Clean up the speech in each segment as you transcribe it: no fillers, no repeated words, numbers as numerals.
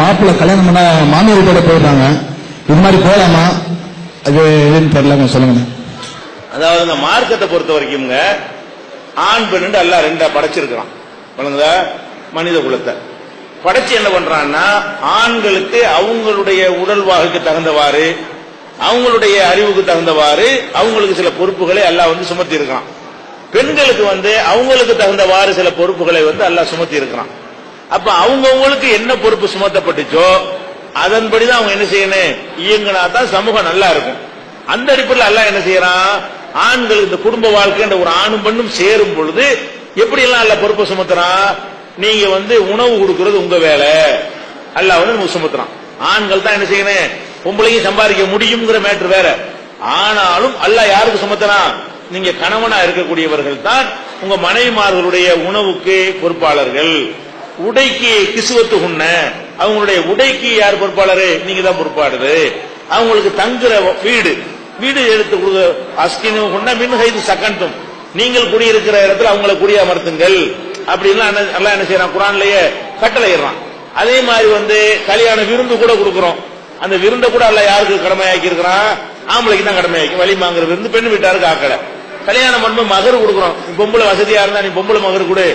மாப்பிள்ளை கல்யாணம் பண்ண மாமியார் வீட்டோட போயிடுறாங்க, இது மாதிரி போலாமா? அது எதுன்னு தெரியல, சொல்லுங்க. அதாவது இந்த மார்க்கத்தை பொறுத்த வரைக்கும் ஆண் பெண் எல்லாம் ரெண்டா படைச்சிருக்கிறான். மனித குலத்தை படைச்சு என்ன பண்றான்னா, ஆண்களுக்கு அவங்களுடைய உடல் வாகுக்கு தகுந்தவாறு, அவங்களுடைய அறிவுக்கு தகுந்தவாறு அவங்களுக்கு சில பொறுப்புகளை அல்லாஹ் சுமத்தி இருக்கான். பெண்களுக்கு அவங்களுக்கு தகுந்தவாறு சில பொறுப்புகளை அல்லாஹ் சுமத்தி இருக்கிறான். அப்ப அவங்களுக்கு என்ன பொறுப்பு சுமத்தப்பட்டுச்சோ அதன்படிதான் அவங்க என்ன செய்யணும், இயங்கினா தான் சமூகம் நல்லா இருக்கும். அந்த அடிப்படையில் அல்லாஹ் என்ன செய்யறான், ஆண்கள் இந்த குடும்ப வாழ்க்கை ஒரு ஆணும் பெண்ணும் சேரும் பொழுது எப்படி எல்லாம் அல்லாஹ் பொறுப்பை சுமத்துறான். நீங்க உணவு கொடுக்கிறது உங்க வேலை, அல்லாஹ் சுமத்துறான். ஆண்கள் தான் என்ன செய்யணும், பொம்பளையும் சம்பாதிக்க முடியுங்கிற மேட்ரு வேற. ஆனாலும் அல்லாஹ் யாருக்கு சுமத்துறான், நீங்க கணவனா இருக்கக்கூடியவர்கள் தான் உங்க மனைவிமார்களுடைய உணவுக்கு பொறுப்பாளர்கள். உடைக்கு கிசுவத்து உண்ண, அவங்களுடைய உடைக்கு யார் பொறுப்பாளரு, நீங்க தான் பொறுப்பாளரு. அவங்களுக்கு தங்குற வீடு வீடு எடுத்து கொடுக்க அஸ்கினு உண்ண மின்ஹைது சகந்தும், நீங்கள் குடியிருக்கிற இடத்துல அவங்களை குடியமர்த்துங்கள் அப்படின்லாம் அல்லாஹ் என்ன செய்யறான், குர்ஆன்லயே கட்டளையிடுறான். அதே மாதிரி கல்யாண விருந்து கூட கொடுக்கிறோம். அந்த விருந்தை கூட அல்லாஹ் யாருக்கு கடமையாக்கி இருக்கிறான், ஆம்பளைக்கு தான் கடமையாக்கி. வலிமாங்கிற விருந்து பெண் வீட்டாருக்கு ஆக்கல. கல்யாணம் பண்ணும்போது மகர் கொடுக்கிறோம். பொம்பளை வசதியா இருந்தா நீ பொம்பளை மகர் கொடு,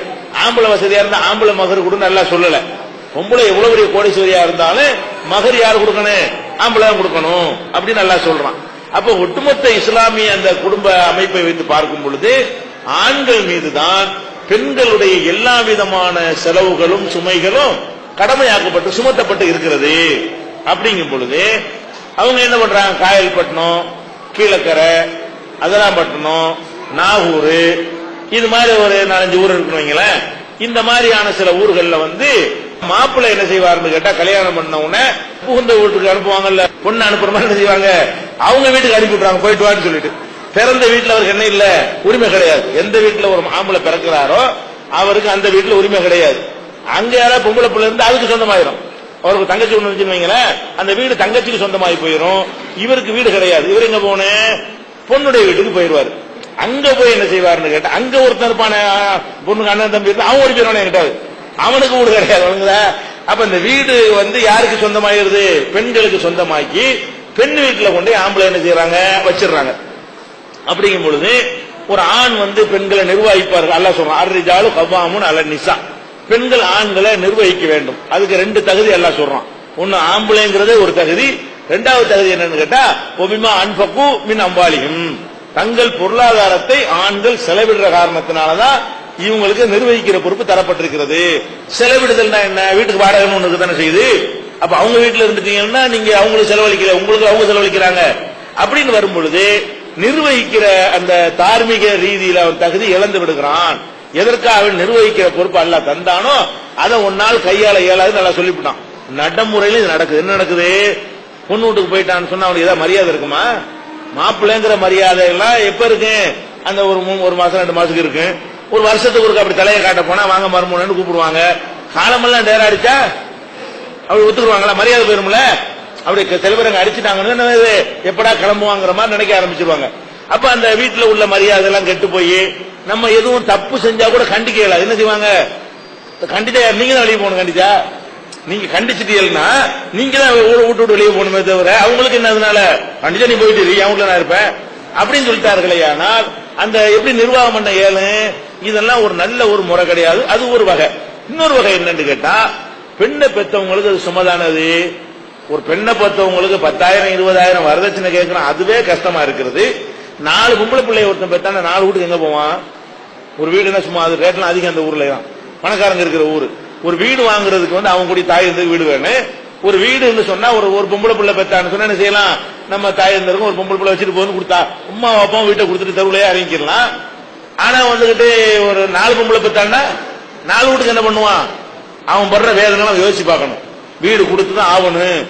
ஆம்பளை வசதியா இருந்தா ஆம்பளை மகர் கொடுன்னு நல்லா சொல்லல. பொம்பளை எவ்வளவு பெரிய கோடீஸ்வரியா இருந்தாலும் மகர் யாரு கொடுக்கணும், ஆம்பளை தான் கொடுக்கணும் அப்படின்னு நல்லா சொல்றான். அப்ப ஒட்டுமொத்த இஸ்லாமிய அந்த குடும்ப அமைப்பை வைத்து பார்க்கும் பொழுது ஆண்கள் மீதுதான் பெண்களுடைய எல்லா விதமான செலவுகளும் சுமைகளும் கடமையாக்கப்பட்டு சுமத்தப்பட்டு இருக்கிறது. அப்படிங்கும் பொழுது அவங்க என்ன பண்றாங்க, காயல்பட்டினம், கீழக்கரை, அதலாம்பட்டினம், நாகூர், இது மாதிரி ஒரு 4-5 ஊர் இருக்கணும். இந்த மாதிரியான சில ஊர்கள்ல மாப்பிள்ளை என்ன செய்வாருன்னு கேட்டா, கல்யாணம் பண்ண உடனே புகுந்த வீட்டுக்கு அனுப்புவாங்கல்ல, பொண்ணு அனுப்புற மாதிரி என்ன செய்வாங்க, அவங்க வீட்டுக்கு அனுப்பி விட்டுறாங்க, போயிட்டு வான்னு சொல்லிட்டு. பிறந்த வீட்டுல அவருக்கு என்ன இல்ல, உரிமை கிடையாது. எந்த வீட்டுல ஒரு ஆம்பளை பிறக்கிறாரோ அவருக்கு அந்த வீட்டுல உரிமை கிடையாது. அங்க யாராவது பொம்பளை பிள்ளை இருந்து அதுக்கு சொந்தமாயிரும். அவருக்கு தங்கச்சி ஒண்ணு வச்சுருவீங்களேன், அந்த வீடு தங்கச்சிக்கு சொந்தமாகி போயிரும். இவருக்கு வீடு கிடையாது. இவர் எங்க போன, பொண்ணுடைய வீட்டுக்கு போயிருவாரு. அங்க போய் என்ன செய்வாருன்னு கேட்டா, அங்க ஒருத்தர் இருப்பான பொண்ணுக்கு அண்ணன் தம்பி இருந்தா அவன் ஓடி போயிருவானே கிட்டாது, அவனுக்கு வீடு கிடையாது. அப்ப இந்த வீடு யாருக்கு சொந்தமாயிருது, பெண்களுக்கு சொந்தமாக்கி பெண் வீட்டுல கொண்டு ஆம்பளை என்ன செய்யறாங்க, வச்சிடறாங்க. அப்படிங்கும் பொழுது ஒரு ஆண் பெண்களை நிர்வகிப்பார்கள். அல்லாஹ் சொல்றான், அர்ரிஜாலு கவ்வாமுன் அல நிசா, பெண்கள் ஆண்களை நிர்வகிக்க வேண்டும். அதுக்கு 2 தகுதி அல்லாஹ் சொல்றான். ஒன்னு ஆம்பளைங்கிறது ஒரு தகுதி, 2வது தகுதி என்னன்னு கேட்டா ஒபிமா அன்பகு மின் அம்பாலிகும், தங்கள் பொருளாதாரத்தை ஆண்கள் செலவிடுற காரணத்தினாலதான் இவங்களுக்கு நிர்வகிக்கிற பொறுப்பு தரப்பட்டிருக்கிறது. செலவிடுதல்னா என்ன, வீட்டுக்கு வாடகை ஒண்ணு தானே செய்யுது. அப்ப அவங்க வீட்டுல இருந்துட்டீங்கன்னா நீங்க அவங்களுக்கு செலவழிக்கல, உங்களுக்கு அவங்க செலவழிக்கிறாங்க. அப்படின்னு வரும் பொழுது நிர்வகிக்கிற அந்த தார்மீக ரீதியில அவன் தகுதி இழந்து விடுகிறான். எதற்காக நிர்வகிக்கிற பொறுப்பு அல்லாஹ் தந்தானோ அதை ஒன்னால் கையாள இயலாது நல்லா சொல்லிவிட்டான். நடைமுறையில இது நடக்குது. என்ன நடக்குது, பொண்ணு வீட்டுக்கு போயிட்டான்னு சொன்னா அவனுக்கு ஏதாவது மரியாதை இருக்குமா? மாப்பிள்ளைங்கிற மரியாதை எல்லாம் எப்ப இருக்கு, அந்த ஒரு மாசம் 2 மாசத்துக்கு இருக்கு. ஒரு வருஷத்துக்கு ஒரு அப்படி தலையை காட்ட போனா வாங்க மருமகன்னு கூப்பிடுவாங்க. காலமெல்லாம் நேரம் அடிச்சா அப்படி ஒத்துக்குருவாங்களா, மரியாதை போயிரும்ல. அப்படி சில பேர் அங்க அடிச்சுட்டாங்கன்னு எப்படா கிளம்புவாங்கிற மாதிரி நினைக்க ஆரம்பிச்சிருவாங்க. அப்ப அந்த வீட்டுல உள்ள மரியாதை எல்லாம் கெட்டு போய் நம்ம எதுவும் தப்பு செஞ்சா கூட கண்டிக்க இயலாது. என்ன செய்வாங்க, கண்டிச்சா நீங்க தான் வெளியே போகணும். கண்டிச்சா நீங்க கண்டிச்சிட்டீங்கன்னா நீங்க தான் விட்டு வெளியே போகணுமே தவிர அவங்களுக்கு என்னதுனால கண்டிச்சா நீ போயிட்டு என் வீட்டுல நான் இருப்பேன் அப்படின்னு சொல்லிட்டார்களே. ஆனால் அந்த எப்படி நிர்வாகம் பண்ண இயலும், இதெல்லாம் ஒரு நல்ல ஒரு முறை கிடையாது. அது ஒரு வகை. இன்னொரு வகை என்னன்னு கேட்டா, பெண்ணை பெற்றவங்களுக்கு அது சுமதானது. ஒரு பெண்ணை பெற்றவங்களுக்கு 10,000 20,000 வரதட்சணை கேட்கணும், அதுவே கஷ்டமா இருக்கிறது. 4 பொம்பளை பிள்ளைய ஒருத்தன் பெற்றான 4 வீட்டுக்கு எங்க போவான்? ஒரு வீடுனா சும்மா அது ரேட்லாம் அதிகம். அந்த ஊர்ல தான் பணக்காரங்க இருக்கிற ஊரு. ஒரு வீடு வாங்குறதுக்கு அவங்க கூடிய தாய் இருந்தது வீடு வேணும். ஒரு வீடு சொன்னா ஒரு பொம்பளை பிள்ளை பெற்றான்னு சொன்னா என்ன செய்யலாம், நம்ம தாய் இருந்திருக்கும் ஒரு பொம்பளை பிள்ளை வச்சுட்டு போகணும் கொடுத்தா அம்மா அப்பா வீட்டை கொடுத்துட்டு தெருவுலையே அறிவிக்கலாம். ஆனா ஒரு 4 பொம்பளை பெற்றான்னா 4 வீட்டுக்கு என்ன பண்ணுவான், அவன் படுற வேதனை யோசிச்சு பார்க்கணும். வீடு கொடுத்துதான் ஆகணும்.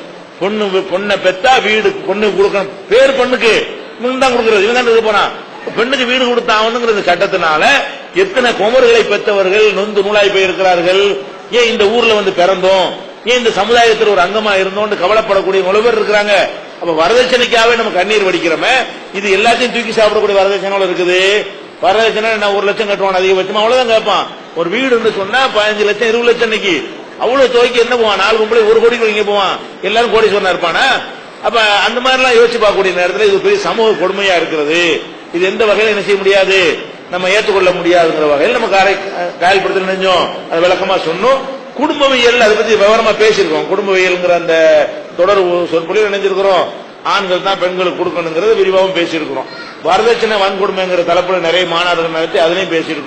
பொண்ணை பெத்தா வீடு பொண்ணு கொடுக்கணும். பேர் பொண்ணுக்கு தான் கொடுக்கறது, இவன் தான் போனா பெண்ணுக்கு வீடு கொடுத்தாங்கங்கிறது சட்டத்தினால எத்தனை குமர்களை பெற்றவர்கள் நொந்து நூலாய் போயிருக்கிறார்கள். ஏன் இந்த ஊர்ல பிறந்தோம், ஏன் இந்த சமுதாயத்தில் ஒரு அங்கமா இருந்தோம் கவலைப்படக்கூடிய எவ்வளவு பேர் இருக்கிறாங்க. அப்ப வரதட்சணைக்காவே நம்ம கண்ணீர் வடிக்கிறோமே, இது எல்லாத்தையும் தூக்கி சாப்பிடக்கூடிய வரதட்சணை இருக்குது. வரதட்சணை நான் 1 லட்சம் கட்டுவான் அதிகபட்சமா, அவ்வளவுதான் கேட்பான். ஒரு வீடு சொன்னா 15 லட்சம் 20 லட்சம் இன்னைக்கு அவ்வளவு தொகைக்கு என்ன போவான்? 4 பொம்பளை 1 கோடிக்கு இங்க போவான், எல்லாரும் கோடீஸ்வரனா இருப்பானா? அப்ப அந்த மாதிரி எல்லாம் யோசிச்சு பார்க்கக்கூடிய நேரத்தில் இது பெரிய சமூக கொடுமையா இருக்கிறது. இது எந்த வகையில என்ன செய்ய முடியாது, நம்ம ஏற்றுக்கொள்ள முடியாதுங்கிற வகையில் நம்ம காயல்படுத்த நினைஞ்சோம். அது விளக்கமா சொன்னோம். குடும்பவியல் அதை பத்தி விவரமா பேசியிருக்கோம். குடும்பவியல்ங்கிற அந்த தொடர் சொற்பொழிவு நினைஞ்சிருக்கிறோம். ஆண்கள் தான் பெண்களுக்கு கொடுக்கணுங்கிறது விரிவாகவும் பேசியிருக்கிறோம். வரதட்சணை வன்கொடுமைங்கிற தலைப்புல நிறைய மாநாடுகள் நடத்தி அதுலயும் பேசியிருக்கோம்.